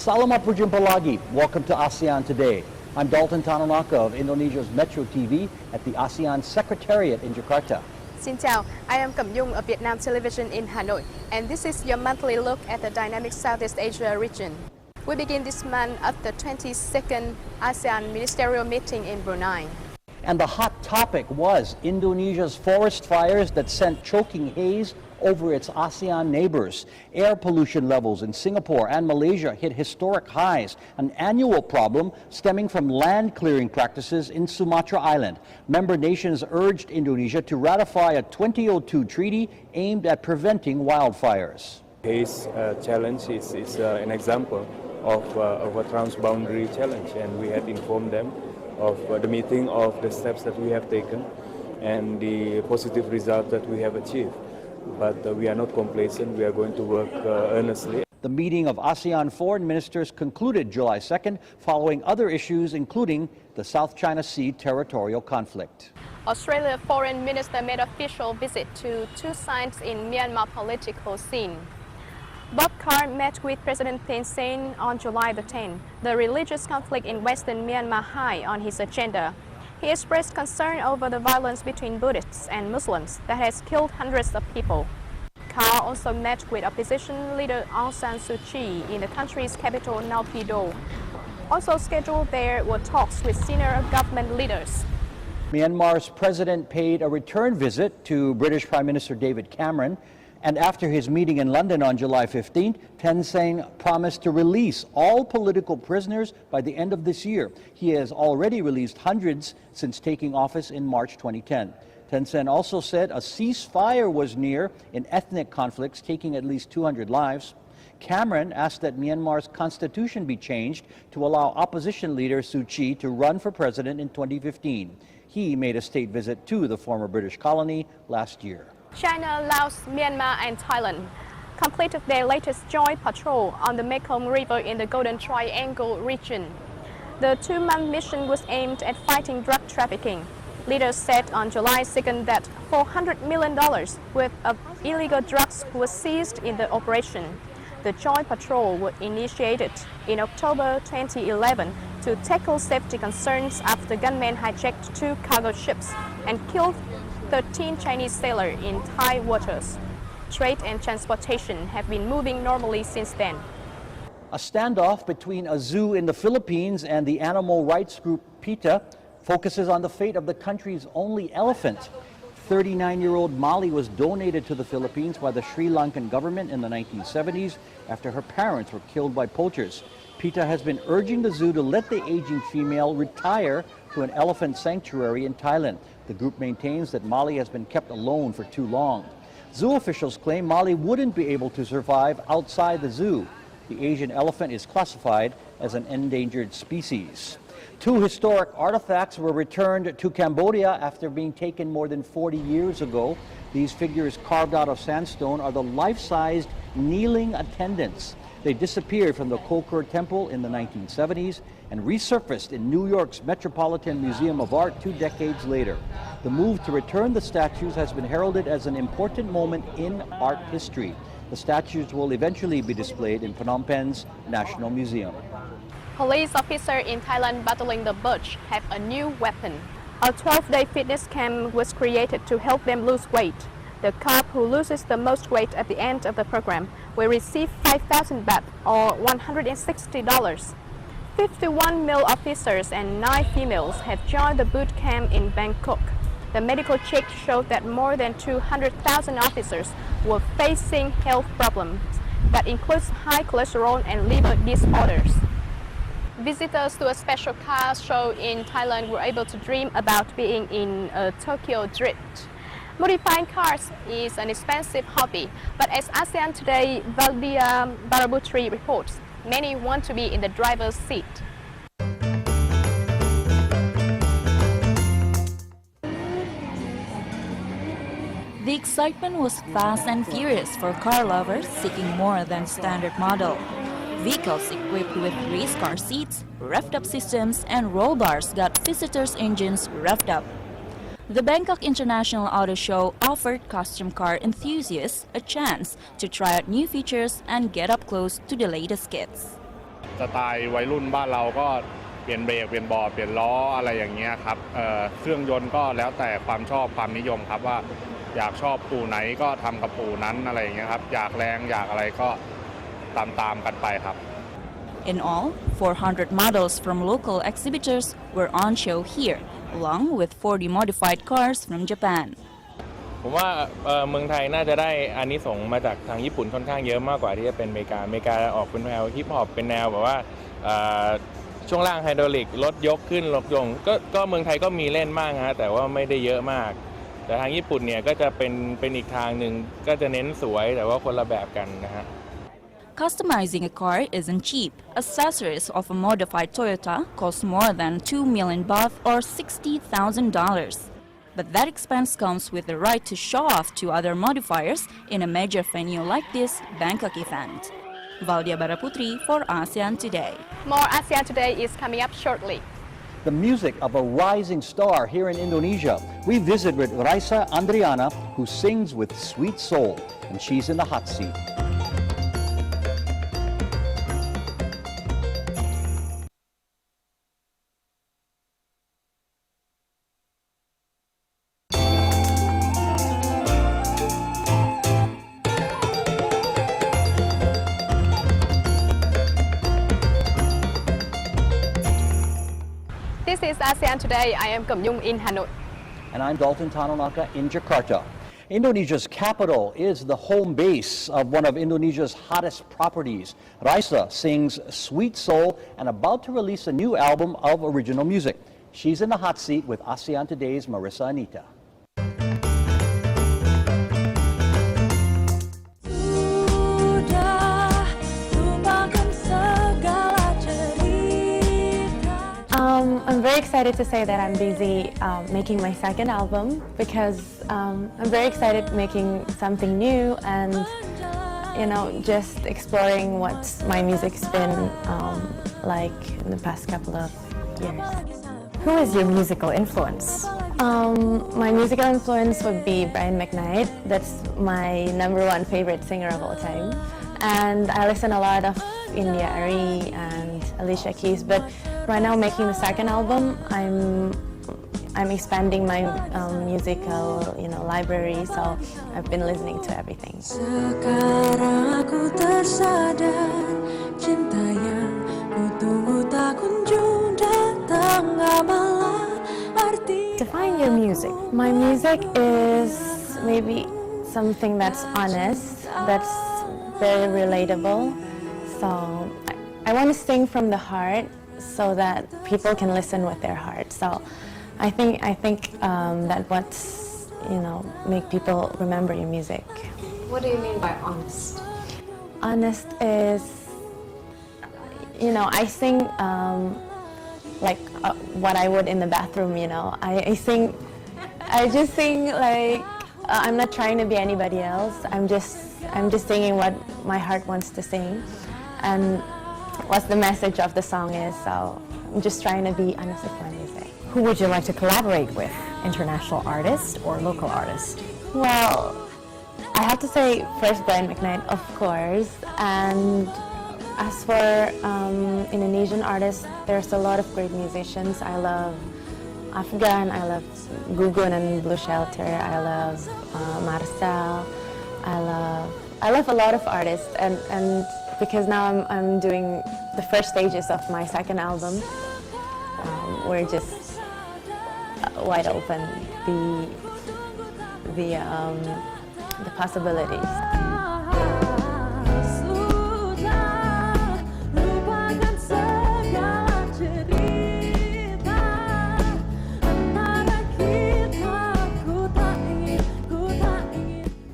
Salamat berjumpa lagi. Welcome to ASEAN Today. I'm Dalton Tanonaka of Indonesia's Metro TV at the ASEAN Secretariat in Jakarta. Xin chào, I am Cẩm Nhung of Vietnam Television in Hanoi, and this is your monthly look at the dynamic Southeast Asia region. We begin this month at the 22nd ASEAN Ministerial Meeting in Brunei. And the hot topic was Indonesia's forest fires that sent choking haze over its ASEAN neighbors. Air pollution levels in Singapore and Malaysia hit historic highs, an annual problem stemming from land clearing practices in Sumatra Island. Member nations urged Indonesia to ratify a 2002 treaty aimed at preventing wildfires. Haze challenge is an example of a transboundary challenge, and we had informed them of the meeting, of the steps that we have taken and the positive results that we have achieved. But we are not complacent. We are going to work earnestly. The meeting of ASEAN foreign ministers concluded July 2nd following other issues including the South China Sea territorial conflict. Australia Foreign Minister made official visit to two sites in Myanmar political scene. Bob Carr met with President Thein Sein on July the 10th. The religious conflict in western Myanmar high on his agenda. He expressed concern over the violence between Buddhists and Muslims that has killed hundreds of people. Carr also met with opposition leader Aung San Suu Kyi in the country's capital, Naypyidaw. Also scheduled there were talks with senior government leaders. Myanmar's president paid a return visit to British Prime Minister David Cameron. And after his meeting in London on July 15th, Thein Sein promised to release all political prisoners by the end of this year. He has already released hundreds since taking office in March 2010. Thein Sein also said a ceasefire was near in ethnic conflicts, taking at least 200 lives. Cameron asked that Myanmar's constitution be changed to allow opposition leader Suu Kyi to run for president in 2015. He made a state visit to the former British colony last year. China, Laos, Myanmar and Thailand completed their latest joint patrol on the Mekong River in the Golden Triangle region. The two-month mission was aimed at fighting drug trafficking. Leaders said on July 2nd that $400 million worth of illegal drugs was seized in the operation. The joint patrol was initiated in October 2011 to tackle safety concerns after gunmen hijacked two cargo ships and killed 13 Chinese sailors in Thai waters. Trade and transportation have been moving normally since then. A standoff between a zoo in the Philippines and the animal rights group PETA focuses on the fate of the country's only elephant. 39-year-old Molly was donated to the Philippines by the Sri Lankan government in the 1970s after her parents were killed by poachers. PETA has been urging the zoo to let the aging female retire to an elephant sanctuary in Thailand. The group maintains that Molly has been kept alone for too long. Zoo officials claim Molly wouldn't be able to survive outside the zoo. The Asian elephant is classified as an endangered species. Two historic artifacts were returned to Cambodia after being taken more than 40 years ago. These figures carved out of sandstone are the life-sized kneeling attendants. They disappeared from the Kokor Temple in the 1970s and resurfaced in New York's Metropolitan Museum of Art 2 decades later. The move to return the statues has been heralded as an important moment in art history. The statues will eventually be displayed in Phnom Penh's National Museum. Police officers in Thailand battling the Burj have a new weapon. A 12-day fitness camp was created to help them lose weight. The cop who loses the most weight at the end of the program will receive 5,000 baht or $160. 51 male officers and 9 females have joined the boot camp in Bangkok. The medical check showed that more than 200,000 officers were facing health problems that includes high cholesterol and liver disorders. Visitors to a special car show in Thailand were able to dream about being in a Tokyo Drift. Modifying cars is an expensive hobby, but as ASEAN Today, Valdia Barabutri reports, many want to be in the driver's seat. The excitement was fast and furious for car lovers seeking more than standard model. Vehicles equipped with race car seats, revved-up systems, and roll bars got visitors' engines revved up. The Bangkok International Auto Show offered custom car enthusiasts a chance to try out new features and get up close to the latest kits. สไตล์วัยรุ่นบ้านเราก็เปลี่ยนเบรกเปลี่ยนบอร์ดเปลี่ยนล้ออะไรอย่างเงี้ยครับเครื่องยนต์ก็แล้วแต่ความชอบความนิยมครับว่าอยากชอบปูไหนก็ทำกับปูนั้นอะไรอย่างเงี้ยครับอยากแรงอยากอะไรก็ตามกันไปครับ In all, 400 models from local exhibitors were on show here, along with 40 modified cars from Japan. ผมว่าเมืองไทยน่าจะได้อานิสงส์มาจากทางญี่ปุ่นค่อนข้างเยอะมากกว่าที่จะเป็นอเมริกาออกเป็นแนวฮิปฮอปเป็นแนวแบบว่าช่วงล่างไฮดรอลิกรถยกขึ้นรถยงก็เมืองไทยก็มีเล่นมากฮะแต่ว่าไม่ได้เยอะมากแต่ทางญี่ปุ่นเนี่ยก็จะเป็นอีกทางหนึ่งก็จะเน้นสวยแต่ว่าคนละแบบกันนะฮะ Customizing a car isn't cheap. Accessories of a modified Toyota cost more than 2 million baht or $60,000. But that expense comes with the right to show off to other modifiers in a major venue like this Bangkok event. Valdia Baraputri for ASEAN Today. More ASEAN Today is coming up shortly. The music of a rising star here in Indonesia. We visit with Raisa Andriana, who sings with sweet soul, and she's in the hot seat. This is ASEAN Today. I am Cẩm Nhung in Hanoi. And I'm Dalton Tanonaka in Jakarta. Indonesia's capital is the home base of one of Indonesia's hottest properties. Raisa sings Sweet Soul and about to release a new album of original music. She's in the hot seat with ASEAN Today's Marissa Anita. I'm very excited to say that I'm busy making my second album because I'm very excited making something new and just exploring what my music's been like in the past couple of years. Who is your musical influence? My musical influence would be Brian McKnight. That's my #1 favorite singer of all time. And I listen a lot of India Arie and Alicia Keys, but right now making the second album, I'm expanding my musical library, so I've been listening to everything. Sekarang aku tersadar cinta yang ku tunggu tak kunjung datang malah arti. Define your music. My music is maybe something that's honest, that's very relatable. So I want to sing from the heart so that people can listen with their heart. So I think that what's make people remember your music. What do you mean by honest? Honest is I sing like what I would in the bathroom. I just sing like I'm not trying to be anybody else. I'm just singing what my heart wants to sing, and what the message of the song is. So I'm just trying to be honest with my music. Who would you like to collaborate with? International artist or local artist? Well, I have to say first Brian McKnight, of course. And as for Indonesian artists, there's a lot of great musicians. I love Afghan, I love Gugun and Blue Shelter, I love Marcel, I love a lot of artists, and because now I'm doing the first stages of my second album, we're just wide open the possibilities.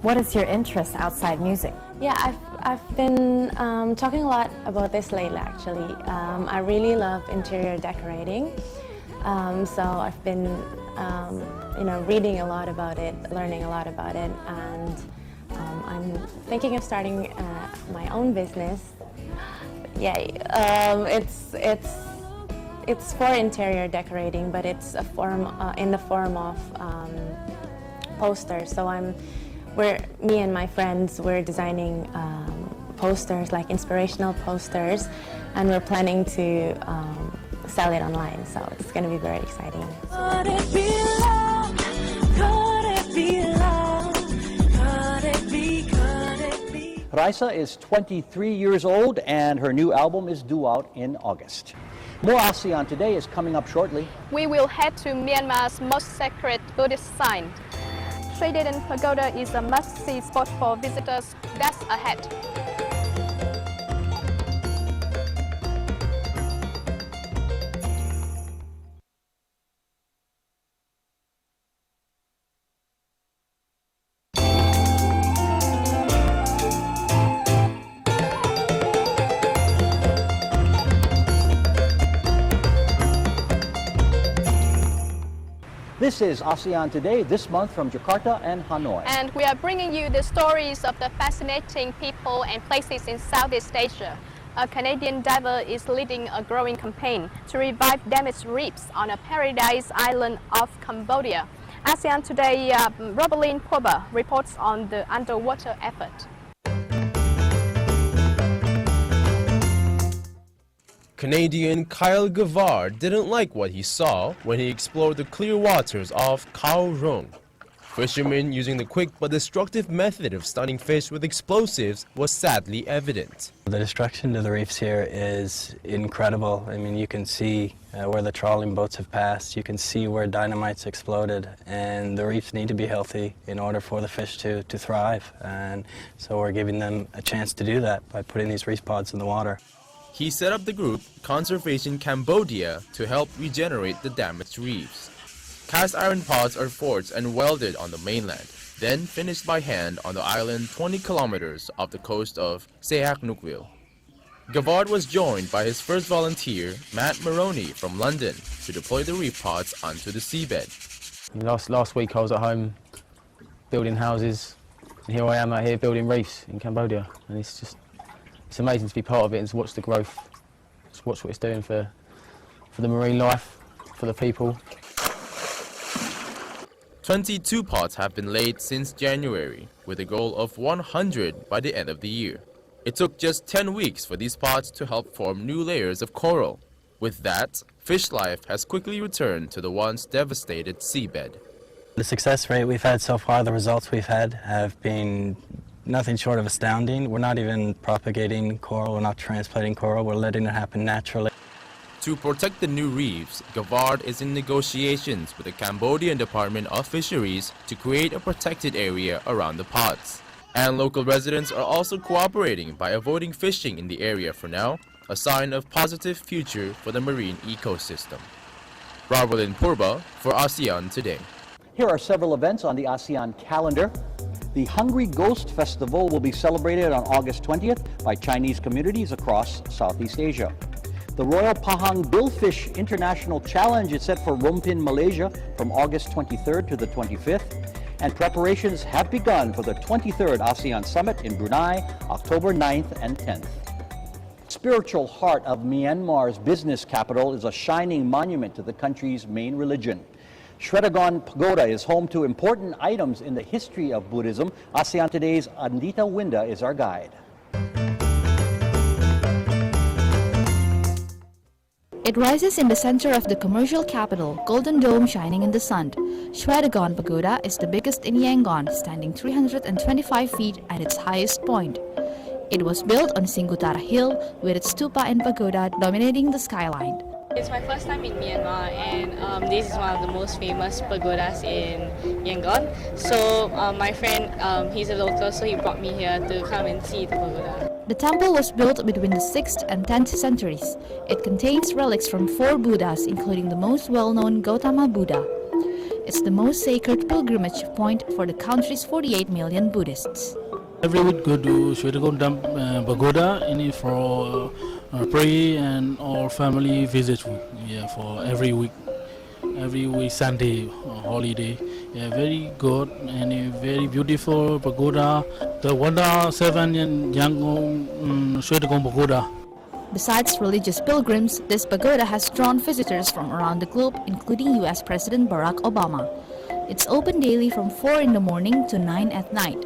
What is your interest outside music? Yeah, I've been talking a lot about this lately actually. I really love interior decorating. So I've been reading a lot about it, learning a lot about it, and I'm thinking of starting my own business. Yay! It's for interior decorating, but it's a form in the form of posters. So me and my friends, we're designing posters, like inspirational posters, and we're planning to sell it online. So it's going to be very exciting. Raisa is 23 years old and her new album is due out in August. More ASEAN Today is coming up shortly. We will head to Myanmar's most sacred Buddhist shrine. Trident Pagoda is a must-see spot for visitors. That's ahead. This is ASEAN Today, this month from Jakarta and Hanoi. And we are bringing you the stories of the fascinating people and places in Southeast Asia. A Canadian diver is leading a growing campaign to revive damaged reefs on a paradise island of Cambodia. ASEAN Today, Robeline Purba reports on the underwater effort. Canadian Kyle Gavard didn't like what he saw when he explored the clear waters of Khao Rong. Fishermen using the quick but destructive method of stunning fish with explosives was sadly evident. The destruction to the reefs here is incredible. I mean, you can see where the trawling boats have passed, you can see where dynamite's exploded, and the reefs need to be healthy in order for the fish to thrive. And so we're giving them a chance to do that by putting these reef pods in the water. He set up the group Conservation Cambodia to help regenerate the damaged reefs. Cast iron pods are forged and welded on the mainland, then finished by hand on the island 20 kilometers off the coast of Sihanoukville. Gavard was joined by his first volunteer, Matt Maroney from London, to deploy the reef pods onto the seabed. Last week I was at home building houses, and here I am out here building reefs in Cambodia, and it's amazing to be part of it and to watch the growth, to watch what it's doing for the marine life, for the people. 22 pods have been laid since January, with a goal of 100 by the end of the year. It took just 10 weeks for these pods to help form new layers of coral. With that, fish life has quickly returned to the once devastated seabed. The success rate we've had so far, the results we've had have been nothing short of astounding. We're not even propagating coral, we're not transplanting coral, we're letting it happen naturally. To protect the new reefs, Gavard is in negotiations with the Cambodian Department of Fisheries to create a protected area around the pods. And local residents are also cooperating by avoiding fishing in the area for now, a sign of positive future for the marine ecosystem. Robeline Purba for ASEAN Today. Here are several events on the ASEAN calendar. The Hungry Ghost Festival will be celebrated on August 20th by Chinese communities across Southeast Asia. The Royal Pahang Billfish International Challenge is set for Rompin, Malaysia from August 23rd to the 25th. And preparations have begun for the 23rd ASEAN Summit in Brunei, October 9th and 10th. Spiritual heart of Myanmar's business capital is a shining monument to the country's main religion. Shwedagon Pagoda is home to important items in the history of Buddhism. ASEAN Today's Andita Winda is our guide. It rises in the center of the commercial capital, Golden Dome shining in the sun. Shwedagon Pagoda is the biggest in Yangon, standing 325 feet at its highest point. It was built on Singutara Hill with its stupa and pagoda dominating the skyline. It's my first time in Myanmar, and this is one of the most famous pagodas in Yangon. So my friend, he's a local, so he brought me here to come and see the pagoda. The temple was built between the 6th and 10th centuries. It contains relics from 4 Buddhas, including the most well-known Gautama Buddha. It's the most sacred pilgrimage point for the country's 48 million Buddhists. Every week go to Shwedagon Pagoda for pray and all family visit for every week Sunday holiday. Very good and a very beautiful pagoda. The Wanda 7 in Yangon Shwedagon Pagoda. Besides religious pilgrims, this pagoda has drawn visitors from around the globe, including US President Barack Obama. It's open daily from 4 in the morning to 9 at night.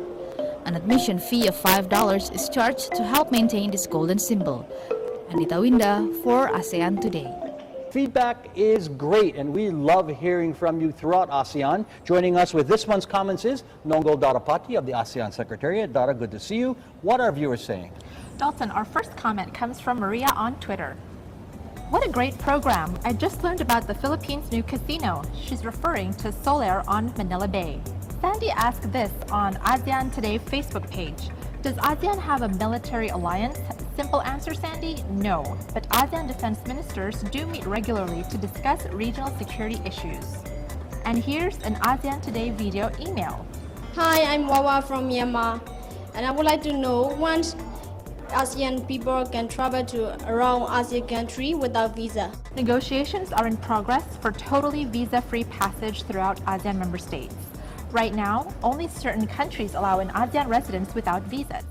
An admission fee of $5 is charged to help maintain this golden symbol. Anita Winda for ASEAN Today. Feedback is great, and we love hearing from you throughout ASEAN. Joining us with this month's comments is Nongol Darapati of the ASEAN Secretariat. Dara, good to see you. What are viewers saying? Dalton, our first comment comes from Maria on Twitter. What a great program. I just learned about the Philippines' new casino. She's referring to Solaire on Manila Bay. Sandy asked this on ASEAN Today Facebook page. Does ASEAN have a military alliance? Simple answer, Sandy, no. But ASEAN defense ministers do meet regularly to discuss regional security issues. And here's an ASEAN Today video email. Hi, I'm Wawa from Myanmar, and I would like to know once ASEAN people can travel to around ASEAN country without visa. Negotiations are in progress for totally visa-free passage throughout ASEAN member states. Right now, only certain countries allow an ASEAN residents without visas.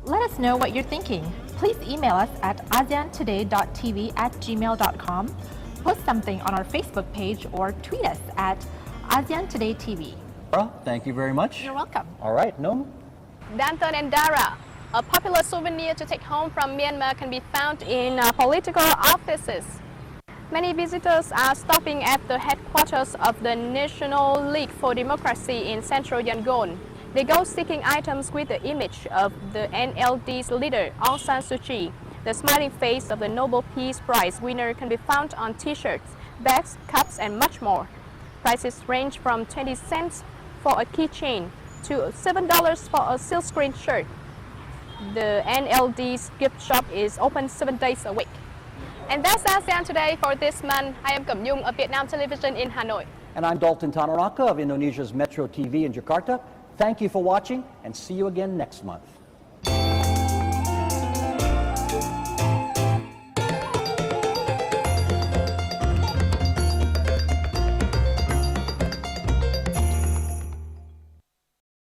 Let us know what you're thinking. Please email us at aseantoday.tv@gmail.com, post something on our Facebook page, or tweet us at ASEAN Today TV. Thank you very much. You're welcome. All right, no. Danton and Dara, a popular souvenir to take home from Myanmar can be found in political offices. Many visitors are stopping at the headquarters of the National League for Democracy in central Yangon. They go seeking items with the image of the NLD's leader, Aung San Suu Kyi. The smiling face of the Nobel Peace Prize winner can be found on t-shirts, bags, cups, and much more. Prices range from 20 cents for a keychain to $7 for a silkscreen shirt. The NLD's gift shop is open 7 days a week. And that's ASEAN Today for this month. I am Cẩm Nhung of Vietnam Television in Hanoi. And I'm Dalton Tanaraka of Indonesia's Metro TV in Jakarta. Thank you for watching, and see you again next month.